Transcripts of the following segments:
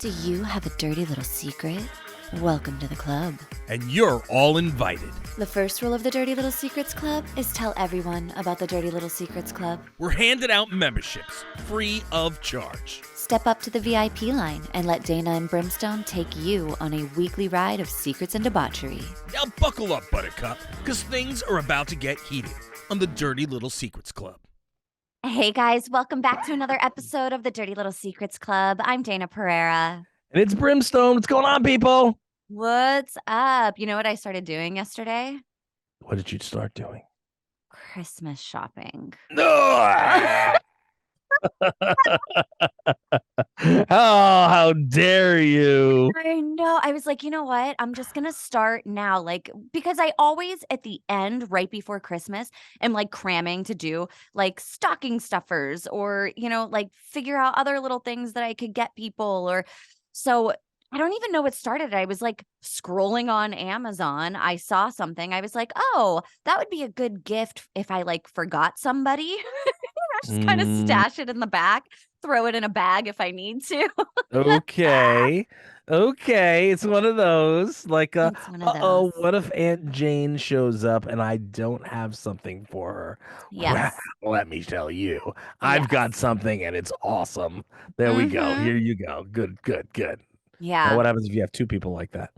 Do you have a dirty little secret? Welcome to the club. And you're all invited. The first rule of the Dirty Little Secrets Club is tell everyone about the Dirty Little Secrets Club. We're handing out memberships, free of charge. Step up to the VIP line and let Dayna and Brimstone take you on a weekly ride of secrets and debauchery. Now buckle up, Buttercup, because things are about to get heated on the Dirty Little Secrets Club. Hey guys, welcome back to another episode of the Dirty Little Secrets Club. I'm Dayna Pereira. And it's Brimstone. What's going on, people? What's up? You know what I started doing yesterday? What did you start doing? Christmas shopping. Oh, how dare you? I know. I was like, you know what? I'm just going to start now. Like, because I always at the end, right before Christmas, am like cramming to do like stocking stuffers or, you know, like figure out other little things that I could get people or so. I don't even know what started. I was like scrolling on Amazon. I saw something. I was like, oh, that would be a good gift if I like forgot somebody. Just kind of stash it in the back, throw it in a bag if I need to. Okay. It's one of those. Like, It's one of those. what if Aunt Jane shows up and I don't have something for her? Yes. Well, let me tell you, I've got something and it's awesome. There we go. Here you go. Good. Yeah. Now, what happens if you have two people like that?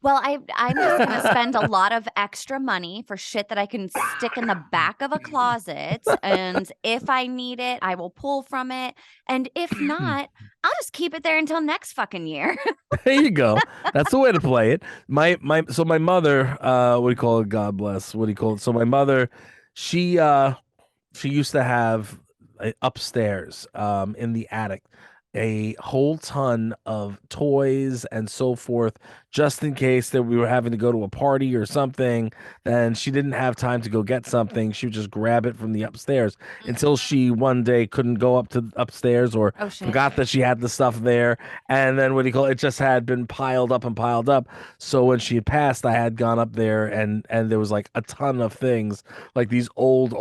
Well, I'm just going to spend a lot of extra money for shit that I can stick in the back of a closet. And if I need it, I will pull from it. And if not, I'll just keep it there until next fucking year. There you go. That's the way to play it. My mother, what do you call it? God bless. What do you call it? So my mother, she used to have upstairs, in the attic, a whole ton of toys and so forth, just in case that we were having to go to a party or something, and she didn't have time to go get something. She would just grab it from the upstairs until she one day couldn't go up to upstairs or forgot that she had the stuff there. And then what do you call it? It just had been piled up. So when she had passed, I had gone up there and there was like a ton of things, like these old,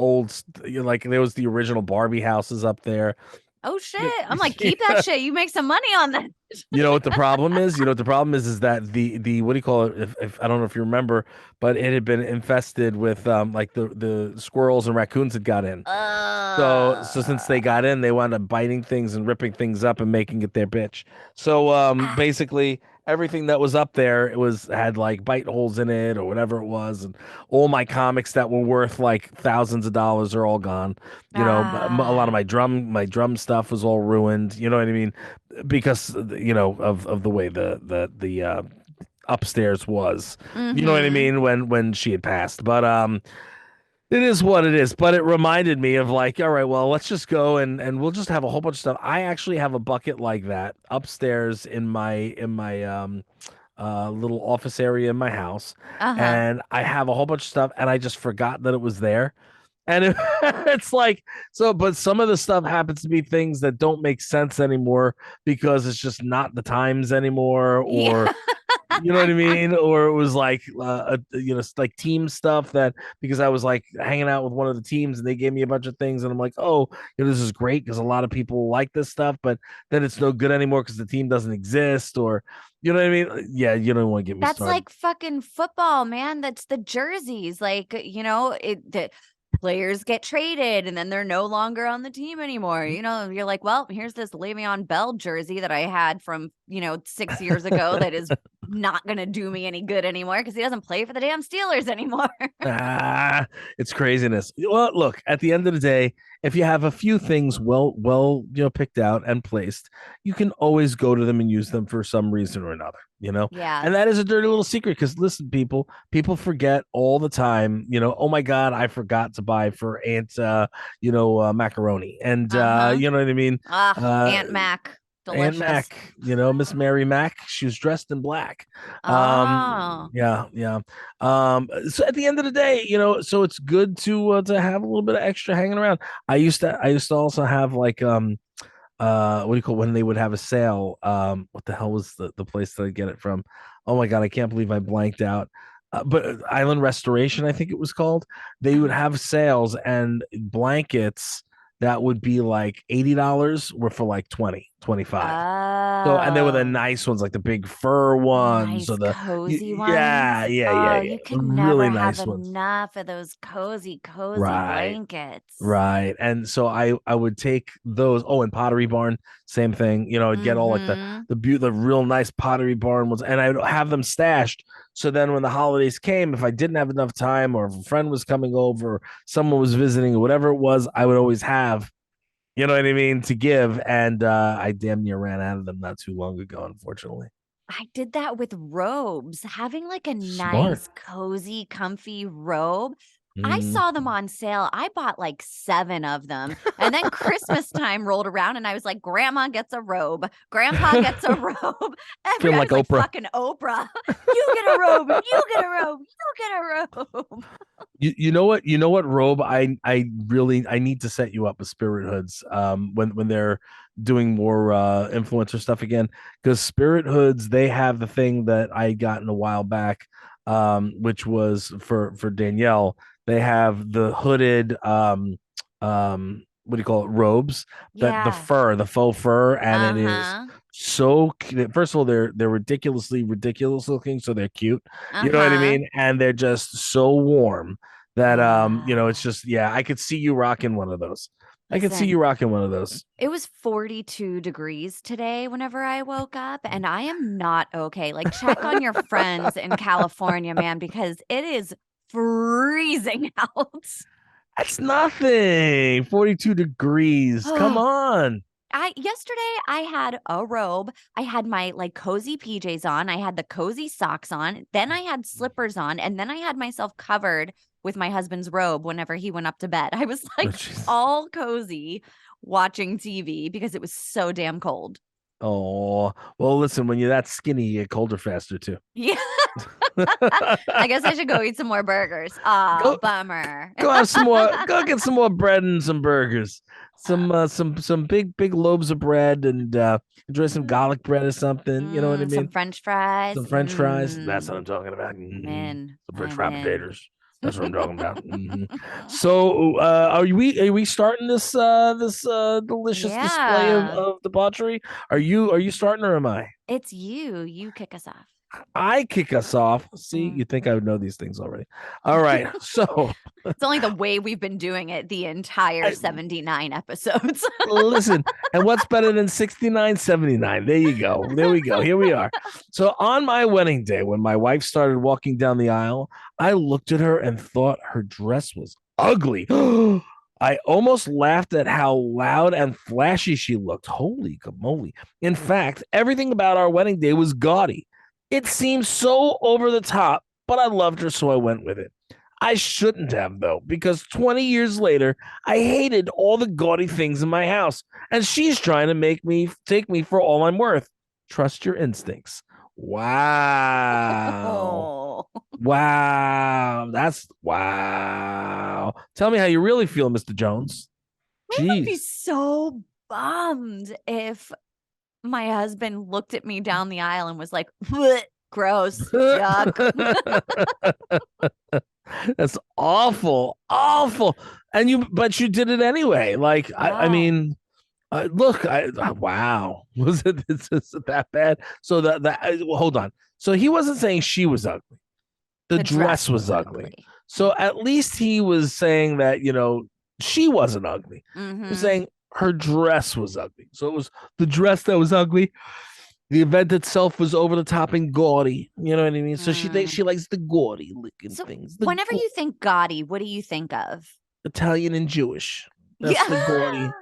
like there was the original Barbie houses up there. Oh shit. I'm like, keep that shit. You make some money on that. You know what the problem is? Is that the what do you call it? If I don't know if you remember, but it had been infested with like the squirrels and raccoons had got in. So since they got in, they wound up biting things and ripping things up and making it their bitch. So basically everything that was up there, had like bite holes in it or whatever it was, and all my comics that were worth like thousands of dollars are all gone. You know, a lot of my drum stuff was all ruined. You know what I mean? Because of the way the upstairs was. You know what I mean? When she had passed, but it is what it is. But it reminded me of like, all right, well, let's just go and we'll just have a whole bunch of stuff. I actually have a bucket like that upstairs in my little office area in my house, and I have a whole bunch of stuff, and I just forgot that it was there. And it's like, so, but some of the stuff happens to be things that don't make sense anymore because it's just not the times anymore, or you know what I mean? Or it was like, like team stuff that, because I was like hanging out with one of the teams and they gave me a bunch of things and I'm like, oh, this is great because a lot of people like this stuff, but then it's no good anymore because the team doesn't exist, or, you know what I mean? Yeah, you don't want to get me started. That's like fucking football, man. That's the jerseys. Like, the players get traded and then they're no longer on the team anymore. You know, you're like, well, here's this Le'Veon Bell jersey that I had from, 6 years ago that is not going to do me any good anymore because he doesn't play for the damn Steelers anymore. It's craziness. Well, look, at the end of the day, if you have a few things well, picked out and placed, you can always go to them and use them for some reason or another, Yeah. And that is a dirty little secret because listen, people forget all the time, oh my God, I forgot to buy for Aunt, macaroni. And, you know what I mean? Aunt Mac. Delicious. Aunt Mac, Miss Mary Mac, she was dressed in black. Oh. Yeah. So at the end of the day, so it's good to have a little bit of extra hanging around. I used to also have like what do you call it, when they would have a sale? What the hell was the place that I get it from? Oh my God, I can't believe I blanked out. But Island Restoration, I think it was called. They would have sales and blankets that would be like $80 were for like 20. $25. So, and they were the Oh, nice ones, like the big fur ones, nice or cozy yeah, ones. yeah, yeah, Oh, yeah, you could really never have nice ones. enough of those cozy Right. blankets. Right. And so I would take those. Oh, and Pottery Barn, same thing. I'd get all like Mm-hmm. the real nice Pottery Barn ones, and I'd have them stashed. So then when the holidays came, if I didn't have enough time, or if a friend was coming over, or someone was visiting, or whatever it was, I would always have, you know what I mean, to give. And I damn near ran out of them not too long ago, unfortunately. I did that with robes, having like a Smart. nice, cozy, comfy robe. I Mm. saw them on sale. I bought like 7 of them. And then Christmas time rolled around and I was like, Grandma gets a robe. Grandpa gets a robe. Feeling I like was like, Oprah. fucking Oprah. You get a robe. You get a robe. You get a robe. You know what robe I really I need to set you up with Spirit Hoods when they're doing more influencer stuff again, because Spirit Hoods, they have the thing that I got in a while back, which was for Danielle. They have the hooded what do you call it, robes, that Yeah. the faux fur, and it is Uh-huh. so cute. First of all, they're ridiculously ridiculous looking, so they're cute, you know what I Uh-huh. mean, and they're just so warm that it's Ah. just, yeah, I could see you rocking one of those. I could see Listen, you rocking one of those. it was 42 degrees today whenever I woke up, and I am not okay. Like, check on your friends in California, man, because it is freezing out. That's nothing. 42 degrees. Come Oh, on. yesterday I had a robe. I had my like cozy PJs on. I had the cozy socks on. Then I had slippers on, and then I had myself covered with my husband's robe whenever he went up to bed. I was Oh, like jeez. all cozy watching TV because it was so damn cold. Oh, well, listen, when you're that skinny, you get colder faster too. Yeah. I guess I should go eat some more burgers. Ah, go bummer. go have some more, go get some more bread and some burgers. Some big loaves of bread, and enjoy some garlic bread or something. You know what I Some mean? French fries. Some French fries. That's what I'm talking about. I'm Mhm. in. Some French I'm fry in. potatoes. That's what I'm talking about. Mhm. So, are we starting this delicious display Yeah. of debauchery? Are you starting, or am I? It's you. You kick us off. I kick us off. See, Mm. you think I would know these things already. All right. So, It's only the way we've been doing it the entire I, 79 episodes. listen, and what's better than 69, 79? There you go. There we go. Here we are. So on my wedding day, when my wife started walking down the aisle, I looked at her and thought her dress was ugly. I almost laughed at how loud and flashy she looked. Holy moly. In fact, everything about our wedding day was gaudy. It seemed so over the top, but I loved her, so I went with it. I shouldn't have, though, because 20 years later, I hated all the gaudy things in my house, and she's trying to make me take me for all I'm worth. Trust your instincts. Wow. Oh. Wow. That's wow. Tell me how you really feel, Mr. Jones. I would be Jeez. so bummed if my husband looked at me down the aisle and was like, "Bleh, gross, yuck." That's awful. Awful. But you did it anyway. Like, I Yeah. mean, look, wow, was it that bad? So well, hold on. So he wasn't saying she was ugly. The The dress dress was was ugly. ugly. So at least he was saying that, she wasn't ugly. He was Mm-hmm. saying her dress was ugly. So it was the dress that was ugly. The event itself was over the top and gaudy. You know what I mean? So she thinks Mm. she likes the gaudy looking So things. whenever you think gaudy, what do you think of? Italian and Jewish. That's Yeah. the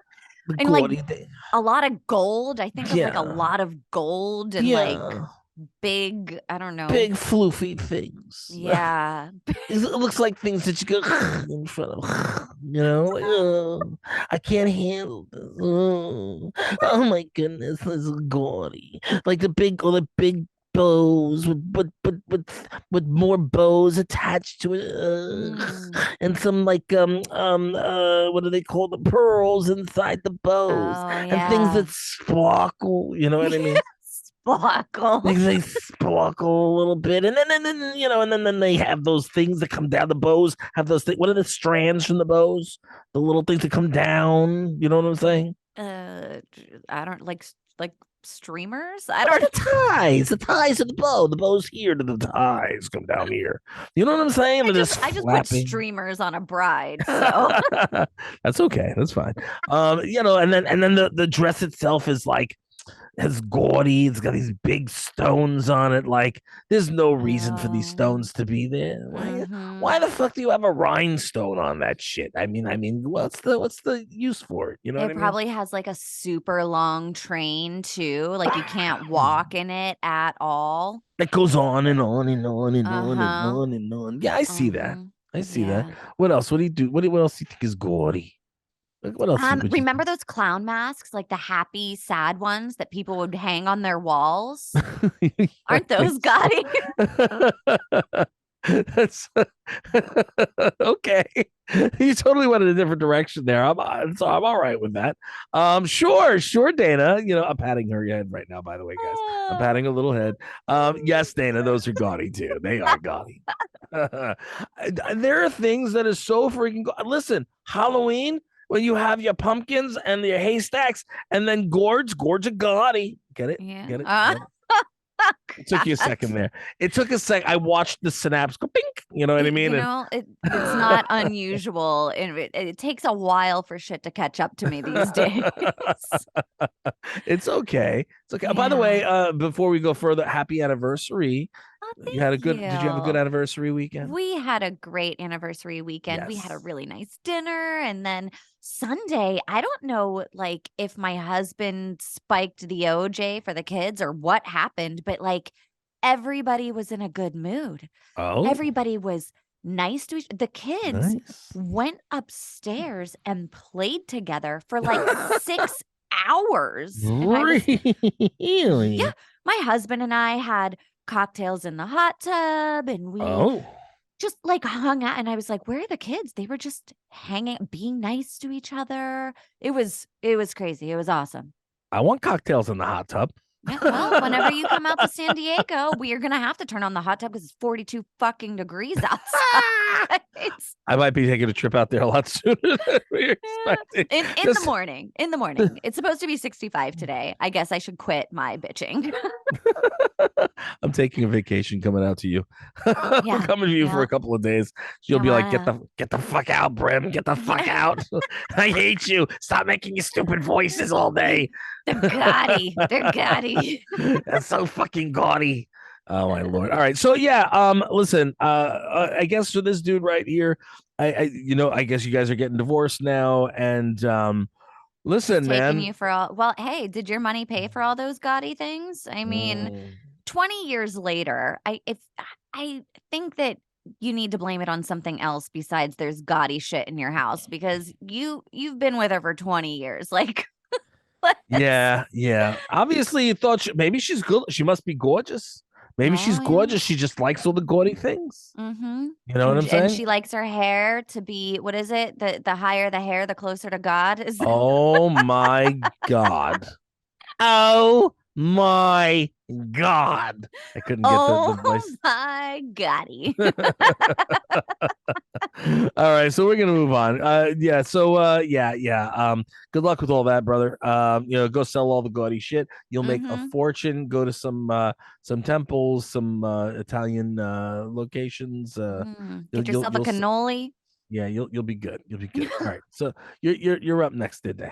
And like gaudy thing. a lot of gold. I think of like a Yeah. lot of gold and like Yeah. big, I don't know. Big floofy things. Yeah. It looks like things that you go in front of, like, oh, I can't handle this. Oh my goodness, this is gaudy. Like all the big bows with more bows attached to it, Mm. and some like what do they call the pearls inside the bows, Oh and things yeah. that sparkle. You know what I mean? Sparkle. They sparkle a little bit, and then they have those things that come down the bows. Have those things. What are the strands from the bows? The little things that come down. You know what I'm saying? I don't like like streamers? I don't The ties of the bow. The bow's here, to the ties come down here. You know what I'm saying? I They're just put flapping. streamers on a bride, so That's okay. That's fine. And then the dress itself is like has gaudy. It's got these big stones on it. Like, there's no reason for these stones to be there. Why the fuck do you have a rhinestone on that shit? I mean, what's the use for it? You know, it probably has like a super long train too. Like you can't walk in it at all. It goes on and on and on and on and on and on. Yeah, I see that. I see that. What else? What do you do? What else do you think is gaudy? What else? Remember those clown masks, like the happy, sad ones that people would hang on their walls? Aren't those gaudy? That's okay. You totally went in a different direction there. I'm all right with that. Sure, Dayna. I'm patting her head right now, by the way, guys. I'm patting a little head. Yes, Dayna, those are gaudy too. They are gaudy. There are things that is so freaking listen, Halloween, when you have your pumpkins and your haystacks and then gourds are gaudy. Get it? Yeah. Get it? It took you a second there. It took a sec. I watched the synapse go pink. You know what I mean? It's not unusual. It takes a while for shit to catch up to me these days. It's okay. It's okay. Yeah. By the way, before we go further, happy anniversary. Did you have a good anniversary weekend? We had a great anniversary weekend. Yes. We had a really nice dinner. And then Sunday, I don't know like if my husband spiked the OJ for the kids or what happened, but like everybody was in a good mood. Oh. Everybody was nice to the kids went upstairs and played together for like 6 hours. Really? Yeah. My husband and I had cocktails in the hot tub and we just like hung out, and I was like, where are the kids? They were just hanging, being nice to each other. It was crazy. It was awesome. I want cocktails in the hot tub. Yeah, well, whenever you come out to San Diego, we are gonna have to turn on the hot tub because it's 42 fucking degrees outside. I might be taking a trip out there a lot sooner than we expecting. In the morning. In the morning. It's supposed to be 65 today. I guess I should quit my bitching. I'm taking a vacation coming out to you. I'm coming to you for a couple of days. You'll be like, get the fuck out, Brim. Get the fuck out. I hate you. Stop making your stupid voices all day. They're gaudy. They're gaudy. That's so fucking gaudy. Oh my lord. All right. So listen, I guess for this dude right here, I guess you guys are getting divorced now. And listen, man. You for all well, hey, did your money pay for all those gaudy things? I mean, 20 years later, I think that you need to blame it on something else besides there's gaudy shit in your house because you've been with her for 20 years. Like Yeah. Obviously, you thought maybe she's good. She must be gorgeous. Maybe she's gorgeous. She just likes all the gaudy things. Mm-hmm. You know what I'm saying? And she likes her hair to be, what is it? The higher the hair, the closer to God. Oh my God. Oh my God. I couldn't get the voice. Oh my Goddy. All right, so we're gonna move on. Good luck with all that, brother. Go sell all the gaudy shit. You'll make a fortune. Go to some temples, some Italian locations. Get yourself a cannoli. Yeah, you'll be good. You'll be good. All right, so you're up next today.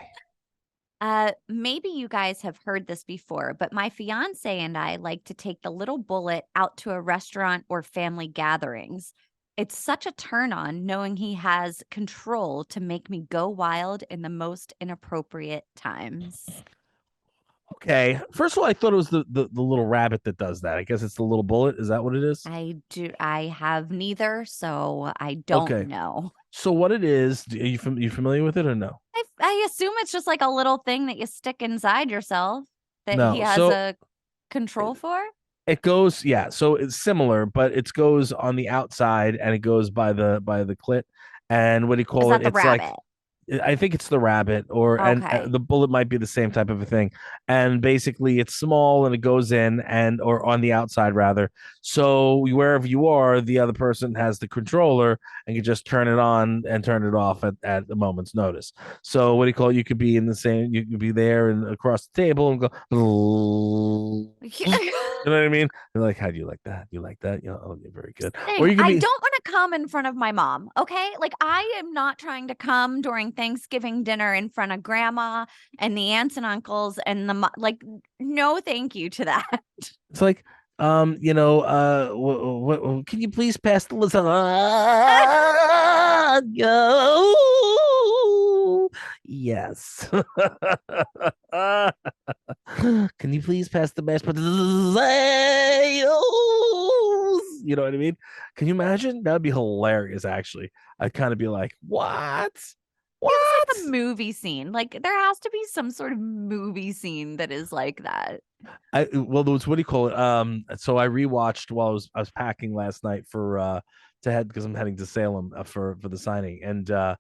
Maybe you guys have heard this before, but my fiance and I like to take the little bullet out to a restaurant or family gatherings. It's such a turn on knowing he has control to make me go wild in the most inappropriate times. Okay. First of all, I thought it was the little rabbit that does that. I guess it's the little bullet. Is that what it is? I have neither, so I don't know. So what it is, are you familiar with it or no? I assume it's just like a little thing that you stick inside yourself that he has a control for. It goes, so it's similar, but it goes on the outside and it goes by the clit. And what do you call it? It's rabbit. I think it's the rabbit, and Okay. the bullet might be the same type of a thing. And basically, it's small and it goes in or on the outside rather. So wherever you are, the other person has the controller and you just turn it on and turn it off at the moment's notice. So what do you call it? You could be in the same. You could be there and across the table and go. You know what I mean? They're like, how do you like that? You like that? Oh, you're very good. Or Same. you could I be. don't want to come in front of my mom. Okay. Like, I am not trying to come during Thanksgiving dinner in front of grandma and the aunts and uncles and like, no, thank you to that. It's like, can you please pass the list? Go. Yes. Can you please pass the mashed potatoes? You know what I mean? Can you imagine? That'd be hilarious, actually. I'd kind of be like, what? It's like a movie scene. Like, there has to be some sort of movie scene that is like that. Well, there was, what do you call it? So I rewatched while I was packing last night to head because I'm heading to Salem for the signing, and I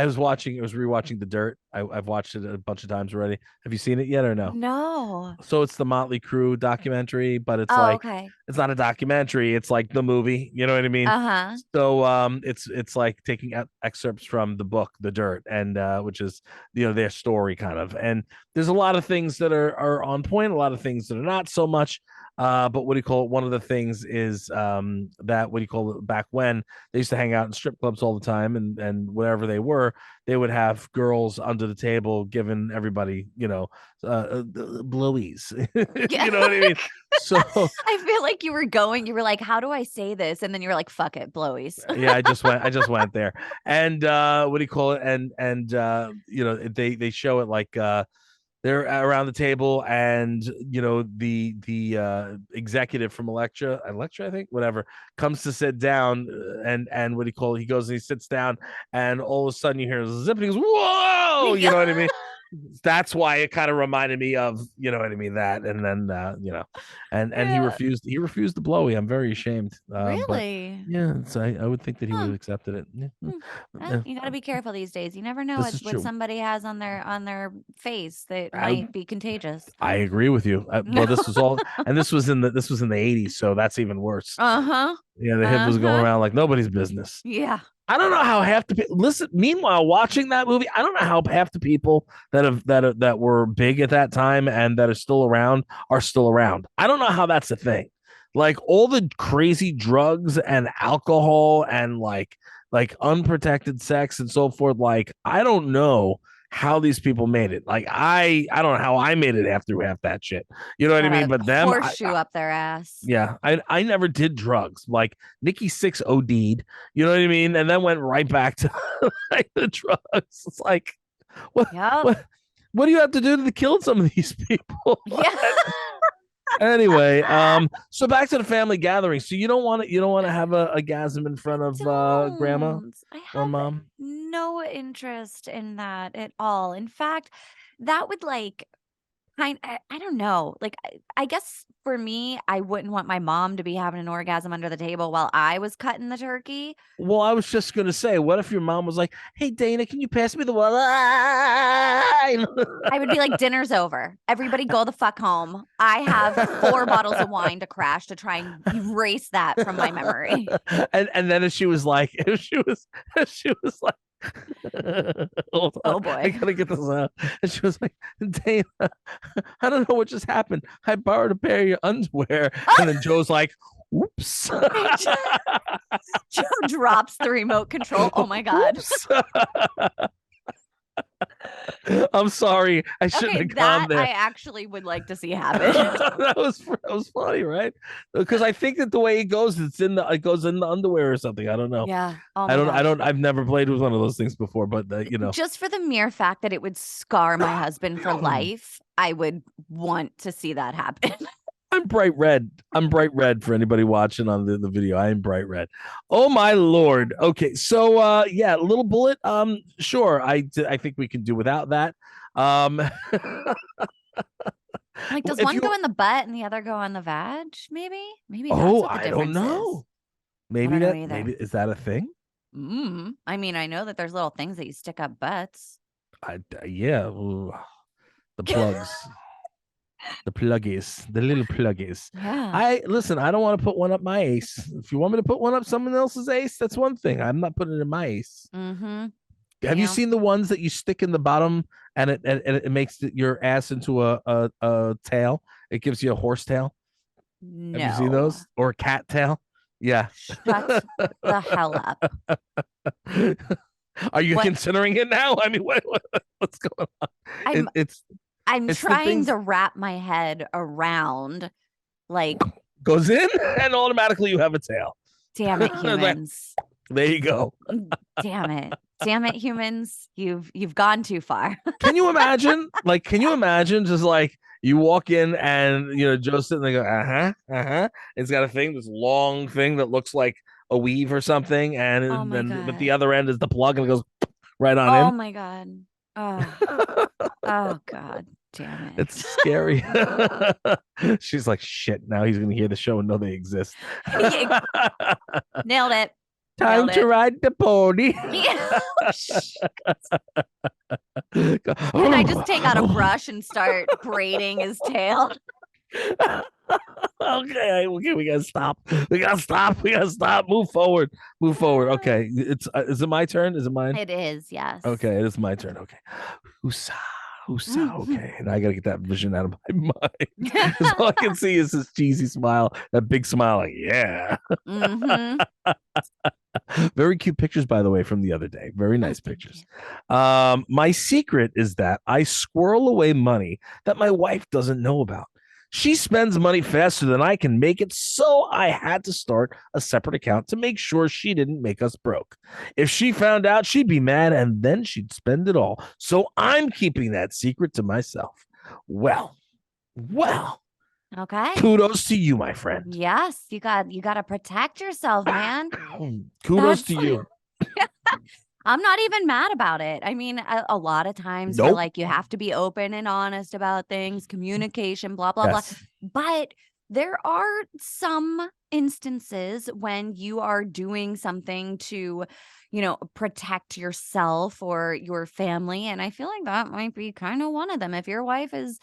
was rewatching The Dirt. I've watched it a bunch of times already. Have you seen it yet or no? No. So it's the Motley Crue documentary, but it's Oh, like okay. it's not a documentary. It's like the movie. You know what I mean? Uh-huh. So it's like taking excerpts from the book The Dirt, and which is their story kind of. And there's a lot of things that are on point, a lot of things that are not so much. But what do you call it? One of the things is that what do you call it? Back when they used to hang out in strip clubs all the time, and wherever they were, they would have girls under the table giving everybody blowies. Yeah. You know what I mean? So I feel like you were like, how do I say this? And then you were like, fuck it, blowies. yeah, I just went there. And what do you call it? And they show it like they're around the table, and the executive from Electra, I think, whatever, comes to sit down, and what do you call it? He goes and he sits down, and all of a sudden you hear zip, and he goes, whoa, you know what I mean? That's why it kind of reminded me of, you know what I mean, that. And then and he Yeah. refused the blowy. I'm very ashamed. But Really? yeah, I would think that he would have Huh. accepted it. Yeah. Well, you got to be careful these days. You never know This is what true. somebody has on their face that I might be contagious. I agree with you. Well, this was all, and this was in the 80s, so that's even worse. Uh-huh. Yeah, the hip was going around like nobody's business. Yeah. I don't know how half the people listen. Meanwhile, watching that movie, I don't know how half the people that were big at that time and that are still around are still around. I don't know how that's a thing. Like all the crazy drugs and alcohol and like unprotected sex and so forth. Like I don't know how these people made it. Like I don't know how I made it after half that shit. You know what I Got mean? a But them, horseshoe up their ass. yeah, I never did drugs. Like Nikki Six OD'd, you know what I mean, and then went right back to like the drugs. It's like, what, Yep. what do you have to do to kill some of these people? Yeah. Anyway, so back to the family gathering. So you don't want to have a gasm in front of grandma I or have mom? no interest in that at all. In fact, that would like I don't know. Like, I guess for me, I wouldn't want my mom to be having an orgasm under the table while I was cutting the turkey. Well, I was just gonna say, what if your mom was like, "Hey, Dayna, can you pass me the wine?" I would be like, dinner's over. Everybody go the fuck home. I have 4 bottles of wine to crash to try and erase that from my memory. And then if she was like, if she was like, hold on, Oh boy. I gotta get this out. And she was like, Dana, I don't know what just happened. I borrowed a pair of your underwear. And then Joe's like, oops. Joe drops the remote control. Oh my God. I'm sorry. I shouldn't have gone there. I actually would like to see happen. that was funny, right? Because I think that the way it goes, it goes in the underwear or something. I don't know. Yeah. Oh my gosh. I've never played with one of those things before, but Just for the mere fact that it would scar my husband for life, I would want to see that happen. I'm bright red. I'm bright red for anybody watching on the video. I am bright red. Oh my Lord. Okay. So yeah, little bullet. Sure. I think we can do without that. Like, does one go in the butt and the other go on the vag? Maybe that's what the I difference don't know. is. Maybe I don't know that either. maybe is that a thing? I mean, I know that there's little things that you stick up butts. Yeah, ooh, the plugs. The pluggies, the little pluggies. Yeah. Listen. I don't want to put one up my ace. If you want me to put one up someone else's ace, that's one thing. I'm not putting it in my ace. Mm-hmm. Have you seen the ones that you stick in the bottom and it makes your ass into a tail? It gives you a horse tail. Have you seen No. those or a cat tail? Yeah. Shut the hell up. Are you What? considering it now? I mean, what's going on? I'm It's trying to wrap my head around, like, goes in and automatically you have a tail. damn it, humans. There you go. Damn it, humans. You've gone too far. Can you imagine? Just like you walk in and Joe's sitting there, go, It's got a thing, this long thing that looks like a weave or something, Oh my then but God. the other end is the plug and it goes right on Oh in. my God. Oh. Oh God. Damn it. It's scary. She's like, shit, now he's gonna hear the show and know they exist. Nailed it. Time to ride the pony. Can I just take out a brush and start braiding his tail? Okay, we gotta stop. We gotta stop. Move forward. Okay, is it my turn? Is it mine? It is, yes. Okay, it is my turn. Okay. Whosa. Okay, and I gotta get that vision out of my mind. Because all I can see is this cheesy smile, that big smile, like, yeah. Very cute pictures, by the way, from the other day. Very nice pictures. My secret is that I squirrel away money that my wife doesn't know about. She spends money faster than I can make it, so I had to start a separate account to make sure she didn't make us broke. If she found out, she'd be mad, and then she'd spend it all. So I'm keeping that secret to myself. Well, okay. Kudos to you, my friend. Yes, you got to protect yourself, man. Kudos to you. I'm not even mad about it. I mean, a lot of times you're like, you have to be open and honest about things, communication, blah, blah, blah. But there are some instances when you are doing something to, protect yourself or your family. And I feel like that might be kind of one of them. If your wife is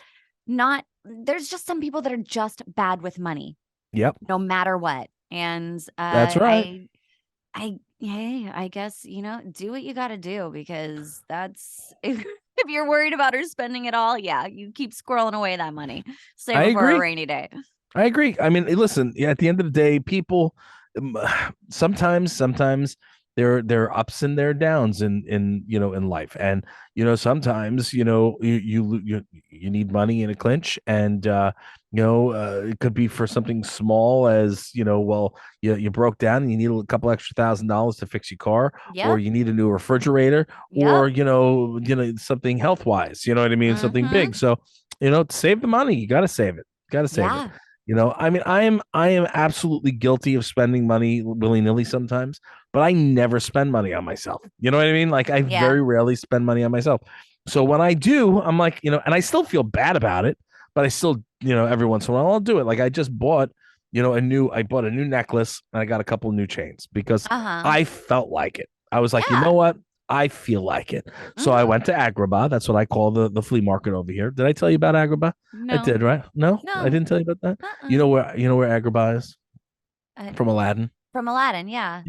not, there's just some people that are just bad with money. Yep. No matter what. And that's right. I guess, do what you got to do, because that's if you're worried about her spending it all, you keep squirreling away that money. Save it for a rainy day. I agree. I mean, listen, at the end of the day, people sometimes there are ups and there are downs in life, and sometimes you need money in a clinch, and it could be for something small as you broke down and you need a couple extra $1,000 to fix your car, or you need a new refrigerator, or something health wise, you know what I mean, something big. So to save the money, you got to save it. It. I mean, I am absolutely guilty of spending money willy-nilly sometimes, but I never spend money on myself. You know what I mean? Like, I very rarely spend money on myself. So when I do, I'm like, and I still feel bad about it, but I still, every once in a while I'll do it. Like, I just bought, I bought a new necklace and I got a couple new chains because I felt like it. I was like, you know what? I feel like it. So I went to Agrabah. That's what I call the flea market over here. Did I tell you about Agrabah? No. I did, right? No, I didn't tell you about that. You know where Agrabah is? From Aladdin. From Aladdin, yeah.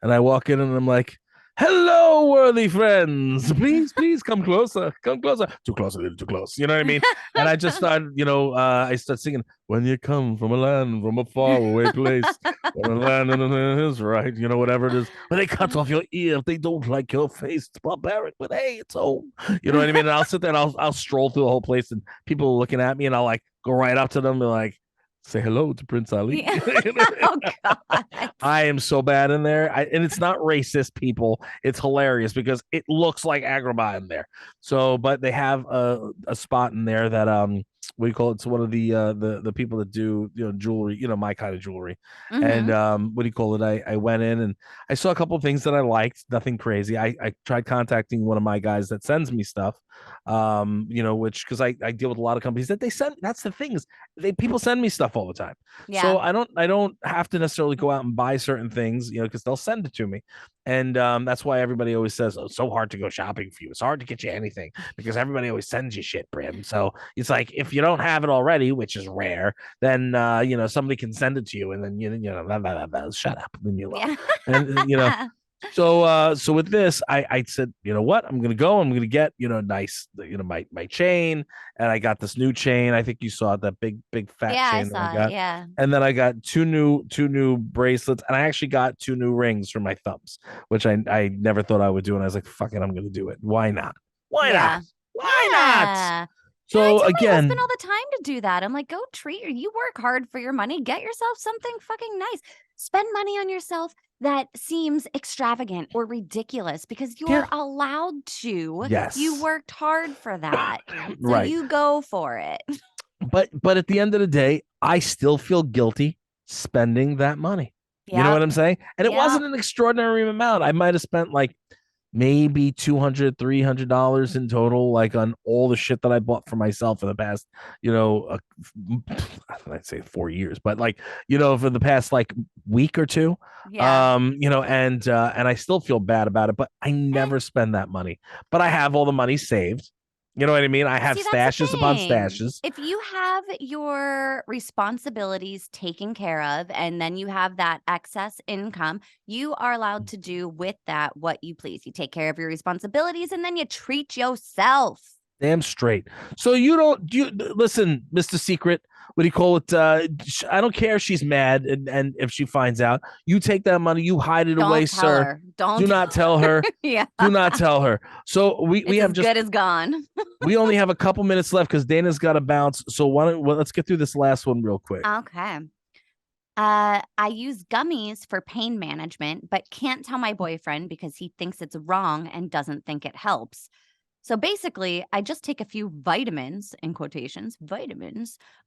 And I walk in and I'm like, hello, worthy friends. Please come closer. Come closer. Too close, a little too close. You know what I mean? And I just started, I start singing, when you come from a land, from a faraway place, when a land is right, whatever it is. When they cut off your ear, if they don't like your face, it's barbaric, but hey, it's home. You know what I mean? And I'll sit there and I'll stroll through the whole place and people are looking at me and I'll like go right up to them and be like, say hello to Prince Ali. Oh, God. I am so bad in there. And it's not racist, people. It's hilarious because it looks like Agrabah in there. So, but they have a spot in there that what do you call it? It's one of the people that do jewelry, my kind of jewelry. And what do you call it? I went in and I saw a couple of things that I liked, nothing crazy. I tried contacting one of my guys that sends me stuff. Which because I deal with a lot of companies that they send. That's the thing is people send me stuff all the time. So I don't have to necessarily go out and buy certain things, because they'll send it to me. And that's why everybody always says, oh, it's so hard to go shopping for you. It's hard to get you anything because everybody always sends you shit, Brim. So it's like if you don't have it already, which is rare, then somebody can send it to you, and then blah, blah, blah, blah, shut up, leave me alone. Yeah. And so with this, I said, you know what, I'm gonna get nice, my chain, and I got this new chain. I think you saw it, that big fat Yeah, I chain that I saw got. it. Yeah. And then I got two new bracelets, and I actually got two new rings for my thumbs, which I never thought I would do, and I was like, fuck it, I'm gonna do it. Why not? Why Yeah. not? Why not? Yeah. I So tell my husband again, all the time to do that. I'm like, go treat you work hard for your money. Get yourself something fucking nice. Spend money on yourself that seems extravagant or ridiculous because you're Yeah. allowed to. Yes. You worked hard for that. So Right. you go for it. But at the end of the day, I still feel guilty spending that money. You know what I'm saying? And it wasn't an extraordinary amount. I might have spent like maybe $200, $300 in total, like on all the shit that I bought for myself in the past, I'd say 4 years, but like, for the past like week or two. Yeah. And I still feel bad about it, but I never spend that money. But I have all the money saved. You know what I mean? I have stashes upon stashes. If you have your responsibilities taken care of and then you have that excess income, you are allowed to do with that what you please. You take care of your responsibilities and then you treat yourself. Damn straight. So listen, Mr. Secret, what do you call it? I don't care if she's mad and if she finds out, you take that money, you hide it away, sir. Do not tell her. Yeah. Do not tell her. So we have just good as gone. We only have a couple minutes left because Dayna's got to bounce. So let's get through this last one real quick. Okay. I use gummies for pain management, but can't tell my boyfriend because he thinks it's wrong and doesn't think it helps. So basically, I just take a few vitamins, in quotations,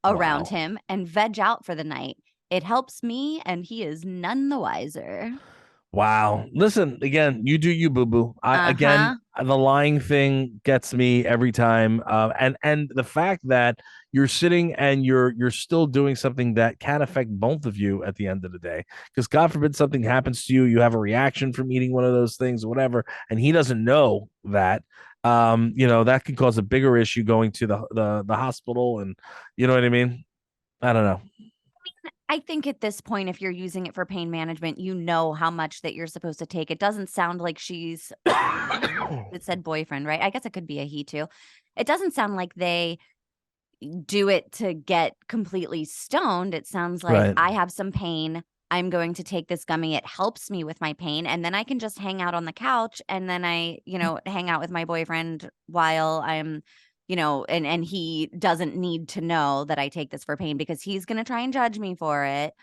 around him and veg out for the night. It helps me, and he is none the wiser. Wow. Listen, again, you do you, boo-boo. Again, the lying thing gets me every time. And the fact that you're sitting and you're still doing something that can affect both of you at the end of the day. Because God forbid something happens to you, you have a reaction from eating one of those things or whatever, and he doesn't know that. That can cause a bigger issue going to the hospital, and you know what I mean? I don't know. I think at this point, if you're using it for pain management, you know how much that you're supposed to take. It doesn't sound like she's it said boyfriend, right? I guess it could be a he too. It doesn't sound like they do it to get completely stoned. It sounds like I have some pain. I'm going to take this gummy. It helps me with my pain. And then I can just hang out on the couch and then I, hang out with my boyfriend while I'm, and he doesn't need to know that I take this for pain because he's going to try and judge me for it.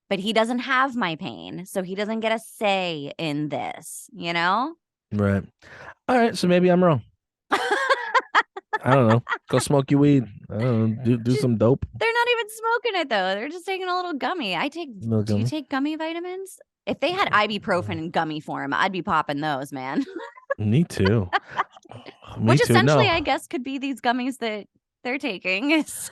But he doesn't have my pain. So he doesn't get a say in this, Right. All right. So maybe I'm wrong. I don't know. Go smoke your weed. I don't know. Do some dope. They're not even smoking it though. They're just taking a little gummy. Do you take gummy vitamins? If they had ibuprofen in gummy form, I'd be popping those, man. Me too. Which essentially, I guess, could be these gummies that they're taking. It's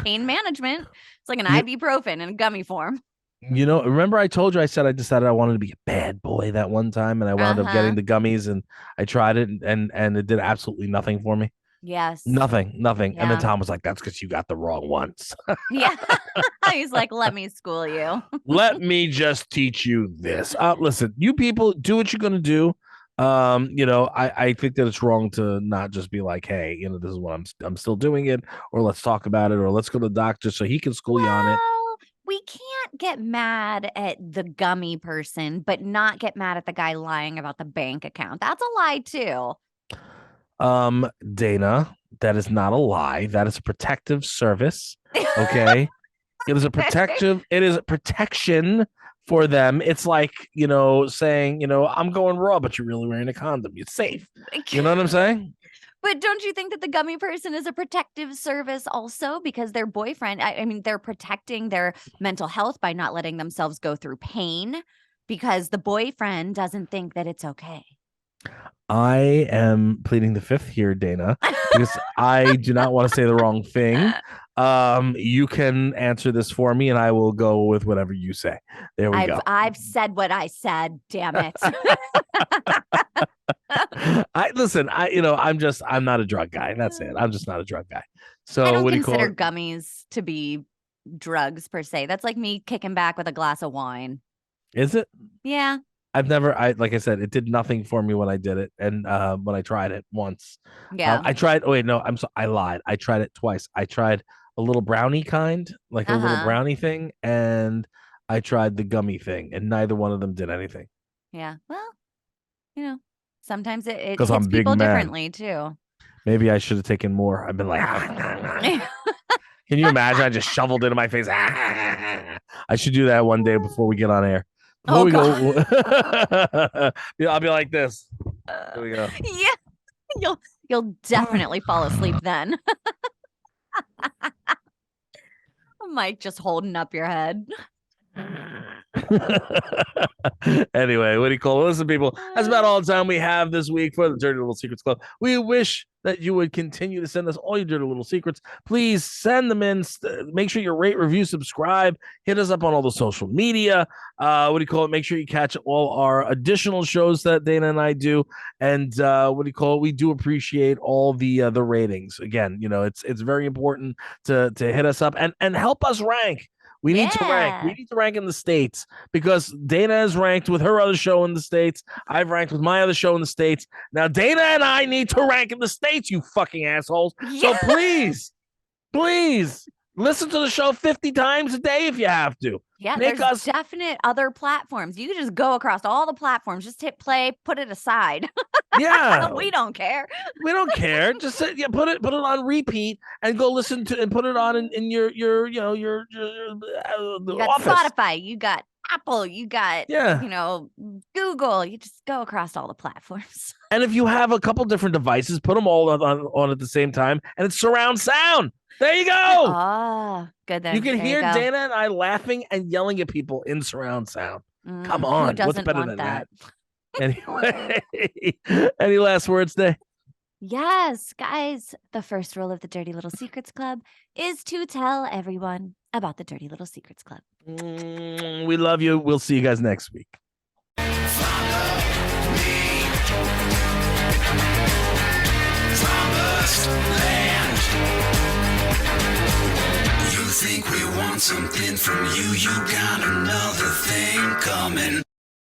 pain management. It's like an ibuprofen in gummy form. Remember I told you I said I decided I wanted to be a bad boy that one time, and I wound up getting the gummies, and I tried it, and it did absolutely nothing for me. Yes. Nothing. Yeah. And then Tom was like, that's because you got the wrong ones. Yeah. He's like, let me school you. Let me just teach you this. Listen, you people do what you're going to do. I think that it's wrong to not just be like, hey, this is what I'm still doing it, or let's talk about it, or let's go to the doctor so he can school you on it. We can't get mad at the gummy person, but not get mad at the guy lying about the bank account. That's a lie too. Dayna, that is not a lie. That is a protective service. Okay. It is a protection for them. It's like, saying, I'm going raw, but you're really wearing a condom. You're safe. You know what I'm saying? But don't you think that the gummy person is a protective service also? Because their boyfriend, they're protecting their mental health by not letting themselves go through pain because the boyfriend doesn't think that it's okay. I am pleading the fifth here, Dayna, because I do not want to say the wrong thing. You can answer this for me, and I will go with whatever you say. There we go. I've said what I said. Damn it. I'm not a drug guy. That's it. I'm just not a drug guy. So I don't what do you call consider it? gummies to be drugs per se. That's like me kicking back with a glass of wine. Is it? Yeah. Like I said, it did nothing for me when I did it, and when I tried it once, Yeah. I tried. Oh wait, no, I lied. I tried it twice. I tried a little brownie kind, like a little brownie thing, and I tried the gummy thing, and neither one of them did anything. Yeah. Well, sometimes it Because hits I'm big people man. differently too. Maybe I should have taken more. I've been like, can you imagine? I just shoveled it in my face. I should do that one day before we get on air. Before we go, I'll be like this. Here we go. Yeah, you'll definitely fall asleep then. Mike just holding up your head. Anyway, what do you call it? Listen, people, that's about all the time we have this week for the Dirty Little Secrets Club. We wish that you would continue to send us all your dirty little secrets. Please send them in. Make sure you rate, review, subscribe. Hit us up on all the social media. What do you call it? Make sure you catch all our additional shows that Dayna and I do. And what do you call it? We do appreciate all the ratings. Again, it's very important to hit us up and help us rank. We need to rank. We need to rank in the States because Dayna is ranked with her other show in the States. I've ranked with my other show in the States. Now, Dayna and I need to rank in the States, you fucking assholes. Yeah. So please listen to the show 50 times a day if you have to. Yeah, there's definite other platforms. You can just go across all the platforms. Just hit play, put it aside. Yeah. We don't care. We don't care. Just put it on repeat and go listen to and put it on in your you got office. Spotify, you got Apple, you got Google. You just go across all the platforms. And if you have a couple different devices, put them all on at the same time, and it's surround sound. There you go. Oh, good. Then you can hear Dayna and I laughing and yelling at people in surround sound. Come on, what's better than that? Anyway, any last words, Day? Yes, guys. The first rule of the Dirty Little Secrets Club is to tell everyone about the Dirty Little Secrets Club. We love you. We'll see you guys next week. You think we want something from you, you got another thing coming.